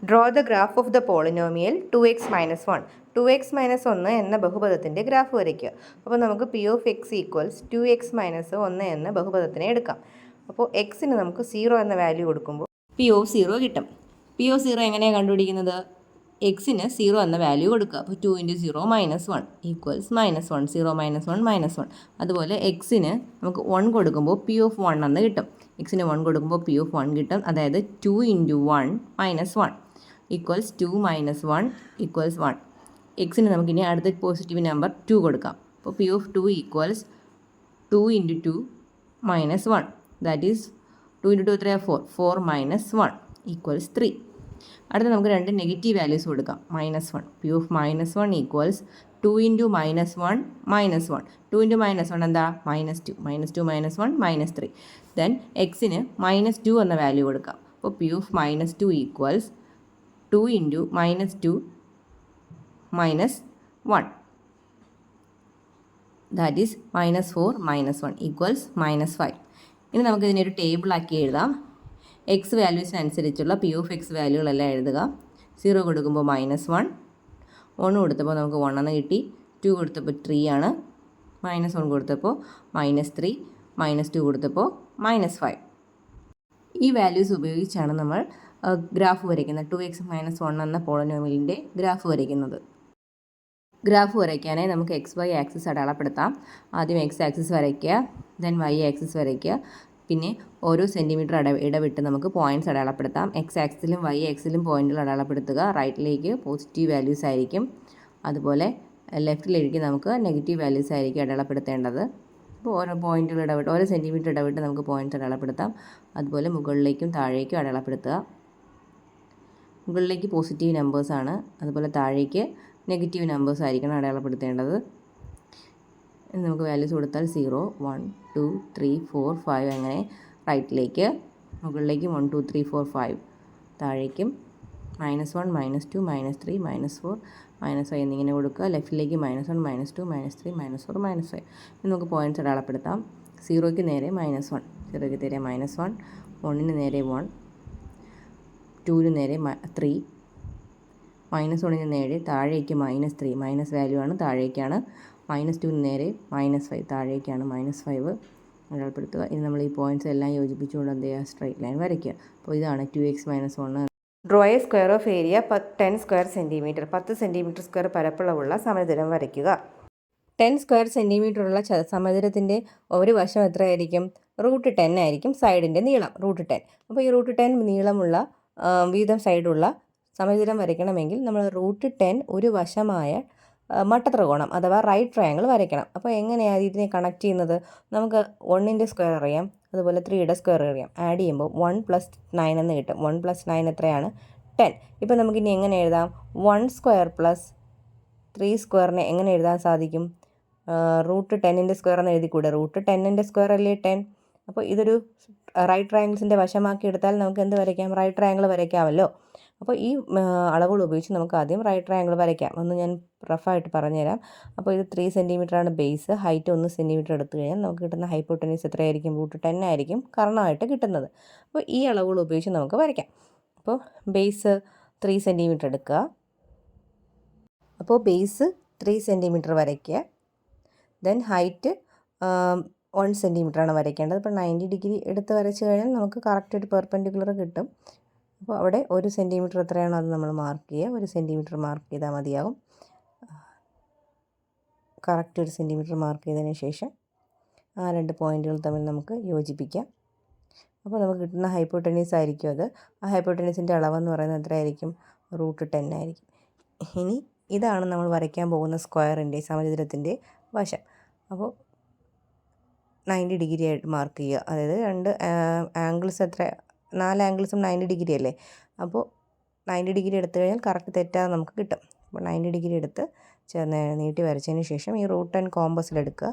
Draw the graph of the polynomial 2x-1 2x-1 എന്ന ബഹുപദത്തിൻ്റെ graph വരയ്ക്കുക. അപ്പോൾ നമുക്ക് P of X equals 2x-1 എന്ന ബഹുപദത്തിനെ എടുക്കാം. അപ്പോൾ എക്സിന് നമുക്ക് 0 എന്ന വാല്യൂ കൊടുക്കുമ്പോൾ പി ഓഫ് 0 കിട്ടും. പി ഓഫ് 0 എങ്ങനെയാണ് കണ്ടുപിടിക്കുന്നത്? എക്സിന് 0 എന്ന വാല്യൂ കൊടുക്കുക. അപ്പോൾ 2 × 0 -1 ഈക്വൽസ് -1 0 -1 -1. അതുപോലെ എക്സിന് നമുക്ക് 1 കൊടുക്കുമ്പോൾ പി ഓഫ് 1 എന്ന് കിട്ടും. എക്സിന് 1 കൊടുക്കുമ്പോൾ പി ഓഫ് 1 കിട്ടും. അതായത് 2 × 1 -1 ഈക്വൽസ് 2 - 1 ഈക്വൽസ് 1. എക്സിന് നമുക്കിനി അടുത്ത പോസിറ്റീവ് നമ്പർ 2 കൊടുക്കാം. അപ്പോൾ P of 2 equals 2 × 2 -1 that is 2 × 2 എത്രയാണ് 4 4 - 1 ഈക്വൽസ് 3. അടുത്ത നമുക്ക് രണ്ട് നെഗറ്റീവ് വാല്യൂസ് കൊടുക്കാം. -1 പി ഓഫ് -1 ഈക്വൽസ് 2 × -1 -1 2 × -1 എന്താ -2 -2 -1 -3. ദെൻ എക്സിന് -2 എന്ന വാല്യൂ കൊടുക്കാം. അപ്പോൾ P of -2 equals 2 × -2 -1 that is -4 -1 equals -5. ഇനി നമുക്കിതിനൊരു ടേബിളാക്കി എഴുതാം. എക്സ് വാല്യൂസിനനുസരിച്ചുള്ള പി ഓഫ് എക്സ് വാല്യൂകളെല്ലാം എഴുതുക. 0 കൊടുക്കുമ്പോൾ -1 1 കൊടുത്തപ്പോൾ നമുക്ക് 1 എന്ന് കിട്ടി. 2 കൊടുത്തപ്പോൾ 3 ആണ്. -1 കൊടുത്തപ്പോൾ -3 -2 കൊടുത്തപ്പോൾ -5. ഈ വാല്യൂസ് ഉപയോഗിച്ചാണ് നമ്മൾ ഗ്രാഫ് വരയ്ക്കുന്നത്. 2x-1 എന്ന പോളിനോമിയലിൻ്റെ ഗ്രാഫ് വരയ്ക്കുന്നത്. ഗ്രാഫ് വരയ്ക്കാനായി നമുക്ക് XY ആക്സിസ് അടയാളപ്പെടുത്താം. ആദ്യം X ആക്സിസ് വരയ്ക്കുക, ദെൻ Y ആക്സിസ് വരയ്ക്കുക. പിന്നെ ഓരോ സെൻറ്റിമീറ്റർ ഇടവിട്ട് നമുക്ക് പോയിൻറ്റ്സ് അടയാളപ്പെടുത്താം. X ആക്സിലും Y ആക്സിലും പോയിൻറ്റുകൾ അടയാളപ്പെടുത്തുക. റൈറ്റിലേക്ക് പോസിറ്റീവ് വാല്യൂസ് ആയിരിക്കും, അതുപോലെ ലെഫ്റ്റിലേക്ക് നമുക്ക് നെഗറ്റീവ് വാല്യൂസ് ആയിരിക്കും അടയാളപ്പെടുത്തേണ്ടത്. അപ്പോൾ ഓരോ പോയിൻറ്റുകൾ ഇടവിട്ട് ഓരോ സെൻറ്റിമീറ്റർ ഇടവിട്ട് നമുക്ക് പോയിൻറ്റ്സ് അടയാളപ്പെടുത്താം. അതുപോലെ മുകളിലേക്കും താഴേക്കും അടയാളപ്പെടുത്തുക. മുകളിലേക്ക് പോസിറ്റീവ് നമ്പേഴ്സാണ്, അതുപോലെ താഴേക്ക് നെഗറ്റീവ് നമ്പേഴ്സ് ആയിരിക്കണം അടയാളപ്പെടുത്തേണ്ടത്. നമുക്ക് വാല്യൂസ് കൊടുത്താൽ 0 1 2 3 4 5 അങ്ങനെ റൈറ്റിലേക്ക്, മുകളിലേക്കും 1 2 3 4 5, താഴേക്കും -1 -2 -3 -4 -5 എന്നിങ്ങനെ കൊടുക്കുക. ലെഫ്റ്റിലേക്ക് -1 -2 -3 -4 -5. ഇനി നമുക്ക് പോയിൻറ്റ്സ് അടയാളപ്പെടുത്താം. 0ക്ക് നേരെ -1 0ക്ക് നേരെ -1 1ന് നേരെ 1 2ന് നേരെ 3 -1ന് നേരെ താഴേക്ക് -3 മൈനസ് വാല്യൂ ആണ്, താഴേക്കാണ്. -2ന് നേരെ -5 താഴേക്കാണ് -5 അടയാളപ്പെടുത്തുക. ഇനി നമ്മൾ ഈ പോയിൻറ്റ്സ് എല്ലാം യോജിപ്പിച്ചുകൊണ്ട് എന്ത് ചെയ്യുക, സ്ട്രൈറ്റ് ലൈൻ വരയ്ക്കുക. അപ്പോൾ ഇതാണ് 2x-1. Draw a square of area 10 square centimetre 10 centimetre square പരപ്പളവുള്ള സമചതുരം വരയ്ക്കുക. 10 സ്ക്വയർ സെൻറ്റിമീറ്റർ ഉള്ള സമചതുരത്തിൻ്റെ ഒരു വശം എത്രയായിരിക്കും? √10 ആയിരിക്കും സൈഡിൻ്റെ നീളം, √10. അപ്പോൾ ഈ √10 നീളമുള്ള വീതം സൈഡുള്ള സമചതുരം വരയ്ക്കണമെങ്കിൽ നമ്മൾ √10 ഒരു വശമായ മട്ടത്രികോണം അഥവാ റൈറ്റ് ട്രയാങ്കിൾ വരയ്ക്കണം. അപ്പോൾ എങ്ങനെയാണ് ഇതിനെ കണക്ട് ചെയ്യുന്നത്? നമുക്ക് 1ൻ്റെ സ്ക്വയർ അറിയാം, അതുപോലെ 3യുടെ സ്ക്വയർ അറിയാം. ആഡ് ചെയ്യുമ്പോൾ 1 + 9 എന്ന് കിട്ടും. 1 + 9 എത്രയാണ്? 10. ഇപ്പോൾ നമുക്കിനി എങ്ങനെ എഴുതാം? 1 സ്ക്വയർ + 3 സ്ക്വയറിനെ എങ്ങനെ എഴുതാൻ സാധിക്കും? √10ൻ്റെ സ്ക്വയർ എന്ന് എഴുതിക്കൂടെ? √10ൻ്റെ സ്ക്വയർ അല്ലേ 10. അപ്പോൾ ഇതൊരു റൈറ്റ് ട്രയാങ്കിൾസിൻ്റെ വശമാക്കി എടുത്താൽ നമുക്ക് എന്ത് വരയ്ക്കാം? റൈറ്റ് ട്രയാങ്കിൾ വരയ്ക്കാമല്ലോ. അപ്പോൾ ഈ അളവുകൾ ഉപയോഗിച്ച് നമുക്ക് ആദ്യം റൈറ്റ് ട്രയാങ്കിൾ വരയ്ക്കാം. ഒന്ന് ഞാൻ റഫായിട്ട് പറഞ്ഞുതരാം. അപ്പോൾ ഇത് 3 സെൻറ്റിമീറ്ററാണ് ബേസ്. ഹൈറ്റ് 1 സെൻറ്റിമീറ്റർ എടുത്തു കഴിഞ്ഞാൽ നമുക്ക് കിട്ടുന്ന ഹൈപ്പോട്ടനീസ് എത്രയായിരിക്കും? √10 ആയിരിക്കും കർണമായിട്ട് കിട്ടുന്നത്. അപ്പോൾ ഈ അളവുകൾ ഉപയോഗിച്ച് നമുക്ക് വരയ്ക്കാം. അപ്പോൾ ബേസ് 3 സെൻറ്റിമീറ്റർ എടുക്കുക. അപ്പോൾ ബേസ് 3 സെൻറ്റിമീറ്റർ വരയ്ക്കുക. Then height 1 സെൻറ്റിമീറ്ററാണ് വരയ്ക്കേണ്ടത്. അപ്പോൾ 90 ഡിഗ്രി എടുത്ത് വരച്ച് കഴിഞ്ഞാൽ നമുക്ക് കറക്റ്റ് ഒരു പെർപെൻഡിക്കുലർ കിട്ടും. അപ്പോൾ അവിടെ 1 സെൻറ്റിമീറ്റർ എത്രയാണോ അത് നമ്മൾ മാർക്ക് ചെയ്യുക. 1 സെൻറ്റിമീറ്റർ മാർക്ക് ചെയ്താൽ മതിയാവും. കറക്റ്റ് 1 സെൻറ്റിമീറ്റർ മാർക്ക് ചെയ്തതിന് ശേഷം ആ രണ്ട് പോയിൻറ്റുകൾ തമ്മിൽ നമുക്ക് യോജിപ്പിക്കാം. അപ്പോൾ നമുക്ക് കിട്ടുന്ന ഹൈപ്പോട്ടനീസ് ആയിരിക്കും അത്. ആ ഹൈപ്പോട്ടനീസിൻ്റെ അളവെന്ന് പറയുന്നത് എത്രയായിരിക്കും? √10 ആയിരിക്കും. ഇനി ഇതാണ് നമ്മൾ വരയ്ക്കാൻ പോകുന്ന സ്ക്വയറിൻ്റെ സമചതുരത്തിൻ്റെ വശം. അപ്പോൾ 90 ഡിഗ്രി ആയിട്ട് മാർക്ക് ചെയ്യുക. അതായത് രണ്ട് ആംഗിൾസ് 4 ആംഗിൾസും 90 ഡിഗ്രി അല്ലേ. അപ്പോൾ 90 ഡിഗ്രി എടുത്തു കഴിഞ്ഞാൽ കറക്റ്റ് തെറ്റാതെ നമുക്ക് കിട്ടും. അപ്പോൾ 90 ഡിഗ്രി എടുത്ത് നീട്ടി വരച്ചതിന് ശേഷം ഈ √10 കോമ്പസിലെടുക്കുക.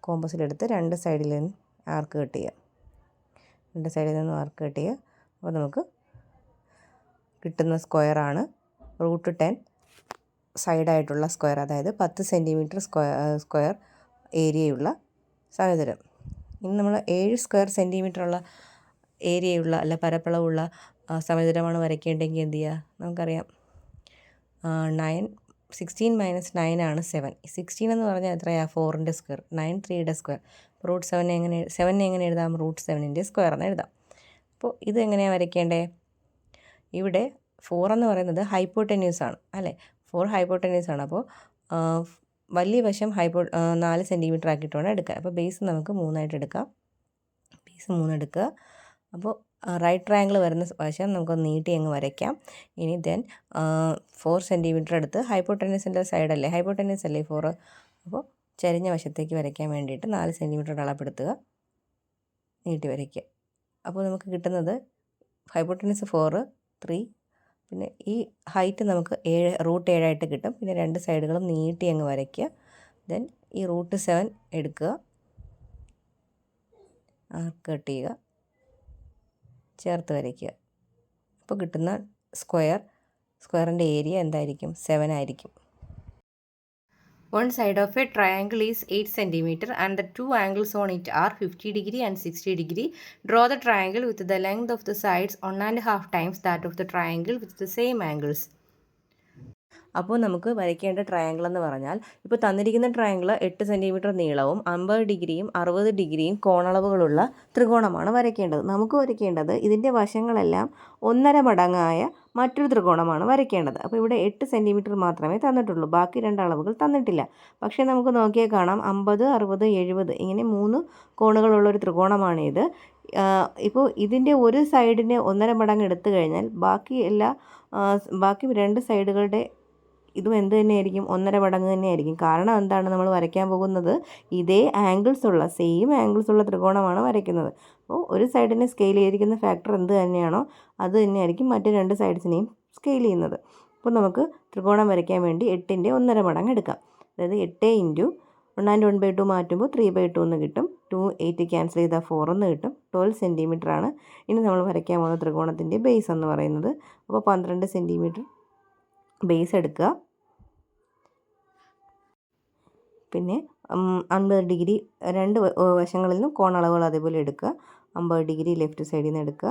കോമ്പസിലെടുത്ത് രണ്ട് സൈഡിൽ നിന്ന് ആർക്ക് കട്ട് ചെയ്യുക. രണ്ട് സൈഡിൽ നിന്ന് ആർക്ക് കട്ട് ചെയ്യുക. അപ്പോൾ നമുക്ക് കിട്ടുന്ന സ്ക്വയറാണ് √10 സൈഡായിട്ടുള്ള സ്ക്വയർ, അതായത് 10 സെൻറ്റിമീറ്റർ സ്ക്വയർ ഏരിയയുള്ള സമചതുരം. ഇനി നമ്മൾ 7 സ്ക്വയർ സെൻറ്റിമീറ്ററുള്ള ഏരിയയുള്ള അല്ല പരപ്പളവുള്ള സമചതുരമാണ് വരയ്ക്കേണ്ടെങ്കിൽ എന്ത് ചെയ്യുക? നമുക്കറിയാം 16 - 9 ആണ് 7. 16 എന്ന് പറഞ്ഞാൽ എത്രയാണ്? 4ൻ്റെ സ്ക്വയർ. 9 3യുടെ സ്ക്വയർ. റൂട്ട് 7 എങ്ങനെ എഴുതാം? റൂട്ട് 7ൻ്റെ സ്ക്വയർ എന്ന് എഴുതാം. അപ്പോൾ ഇത് എങ്ങനെയാണ് വരയ്ക്കേണ്ടത്? ഇവിടെ 4 എന്ന് പറയുന്നത് ഹൈപ്പോട്ടെന്യൂസ് ആണ് അല്ലേ? 4 ഹൈപ്പോട്ടെന്യൂസ് ആണ്. അപ്പോൾ വലിയ വശം 4 സെൻറ്റിമീറ്റർ ആക്കിയിട്ട് വേണം എടുക്കാൻ. അപ്പോൾ ബേസ് നമുക്ക് 3 ആയിട്ട് എടുക്കാം. ബേസ് 3 എടുക്കുക. അപ്പോൾ റൈറ്റ് ട്രയാങ്കിൾ വരുന്ന വശം നമുക്ക് നീട്ടി അങ്ങ് വരയ്ക്കാം. ഇനി ദെൻ 4 സെൻറ്റിമീറ്റർ എടുത്ത് ഹൈപ്പോട്ടെന്യൂസിൻ്റെ സൈഡല്ലേ, ഹൈപ്പോട്ടെന്യൂസ് അല്ലേ 4. അപ്പോൾ ചരിഞ്ഞ വശത്തേക്ക് വരയ്ക്കാൻ വേണ്ടിയിട്ട് 4 സെൻറ്റിമീറ്റർ അളപ്പെടുത്തുക, നീട്ടി വരയ്ക്കുക. അപ്പോൾ നമുക്ക് കിട്ടുന്നത് ഹൈപ്പോട്ടെന്യൂസ് 4, 3, പിന്നെ ഈ ഹൈറ്റ് നമുക്ക് റൂട്ട് 7 ആയിട്ട് കിട്ടും. പിന്നെ 2 സൈഡുകളും നീട്ടി അങ്ങ് വരയ്ക്കുക. ദെൻ ഈ റൂട്ട് 7 എടുക്കുക, കട്ട് ചെയ്യുക, ചേർത്ത് വരയ്ക്കുക. അപ്പോൾ കിട്ടുന്ന സ്ക്വയറിൻ്റെ ഏരിയ എന്തായിരിക്കും? 7 ആയിരിക്കും. One side of a triangle is 8 cm and the two angles on it are 50 degree and 60 degree. Draw the triangle with the length of the sides 1.5 times that of the triangle with the same angles. അപ്പോൾ നമുക്ക് വരയ്ക്കേണ്ട triangle എന്ന് പറഞ്ഞാൽ, ഇപ്പോൾ തന്നിരിക്കുന്ന triangle 8 centimetre നീളവും 50 ഡിഗ്രിയും 60 ഡിഗ്രിയും കോണളവുകളുള്ള ത്രികോണമാണ് വരയ്ക്കേണ്ടത്. നമുക്ക് വരയ്ക്കേണ്ടത് ഇതിൻ്റെ വശങ്ങളെല്ലാം 1.5 മടങ്ങായ മറ്റൊരു ത്രികോണമാണ് വരയ്ക്കേണ്ടത്. അപ്പോൾ ഇവിടെ 8 സെൻറ്റിമീറ്റർ മാത്രമേ തന്നിട്ടുള്ളൂ, ബാക്കി 2 അളവുകൾ തന്നിട്ടില്ല. പക്ഷേ നമുക്ക് നോക്കിയാൽ കാണാം 50, 60, 70 ഇങ്ങനെ 3 കോണുകളുള്ളൊരു ത്രികോണമാണിത്. ഇപ്പോൾ ഇതിൻ്റെ ഒരു സൈഡിന് 1.5 മടങ്ങ് എടുത്തു കഴിഞ്ഞാൽ ബാക്കി 2 സൈഡുകളുടെ ഇതും എന്ത് തന്നെയായിരിക്കും? 1.5 മടങ്ങ് തന്നെയായിരിക്കും. കാരണം എന്താണ്? നമ്മൾ വരയ്ക്കാൻ പോകുന്നത് ഇതേ സെയിം ആംഗിൾസ് ഉള്ള ത്രികോണമാണ് വരയ്ക്കുന്നത്. അപ്പോൾ ഒരു സൈഡിനെ സ്കെയിൽ ചെയ്തിരിക്കുന്ന ഫാക്ടർ എന്ത് തന്നെയാണോ അത് തന്നെയായിരിക്കും മറ്റ് 2 സൈഡ്സിനെയും സ്കെയിൽ ചെയ്യുന്നത്. അപ്പോൾ നമുക്ക് ത്രികോണം വരയ്ക്കാൻ വേണ്ടി 8ൻ്റെ 1.5 മടങ്ങ് എടുക്കാം. അതായത് 8 ഇൻറ്റു 1/2 മാറ്റുമ്പോൾ 3/2 എന്ന് കിട്ടും. 2 8 ക്യാൻസൽ ചെയ്താൽ 4 എന്ന് കിട്ടും. 12 സെൻറ്റിമീറ്റർ ആണ് ഇനി നമ്മൾ വരയ്ക്കാൻ പോകുന്ന ത്രികോണത്തിൻ്റെ ബേസ് എന്ന് പറയുന്നത്. അപ്പോൾ 12 സെൻറ്റിമീറ്റർ ബേസ് എടുക്കുക. പിന്നെ 50 ഡിഗ്രി 2 വശങ്ങളിൽ നിന്നും കോണളവുകൾ അതേപോലെ എടുക്കുക. 50 ഡിഗ്രി ലെഫ്റ്റ് സൈഡിൽ നിന്ന് എടുക്കുക,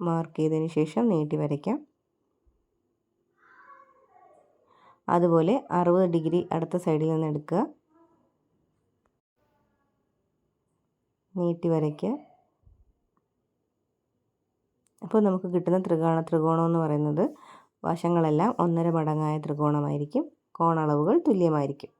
മാർക്ക് ചെയ്തതിന് ശേഷം നീട്ടി വരയ്ക്കാം. അതുപോലെ 60 ഡിഗ്രി അടുത്ത സൈഡിൽ നിന്ന് എടുക്കുക, നീട്ടി വരയ്ക്കുക. അപ്പോൾ നമുക്ക് കിട്ടുന്ന ത്രികോണം എന്ന് പറയുന്നത് വശങ്ങളെല്ലാം 1.5 മടങ്ങായ ത്രികോണമായിരിക്കും. കോണളവുകൾ തുല്യമായിരിക്കും.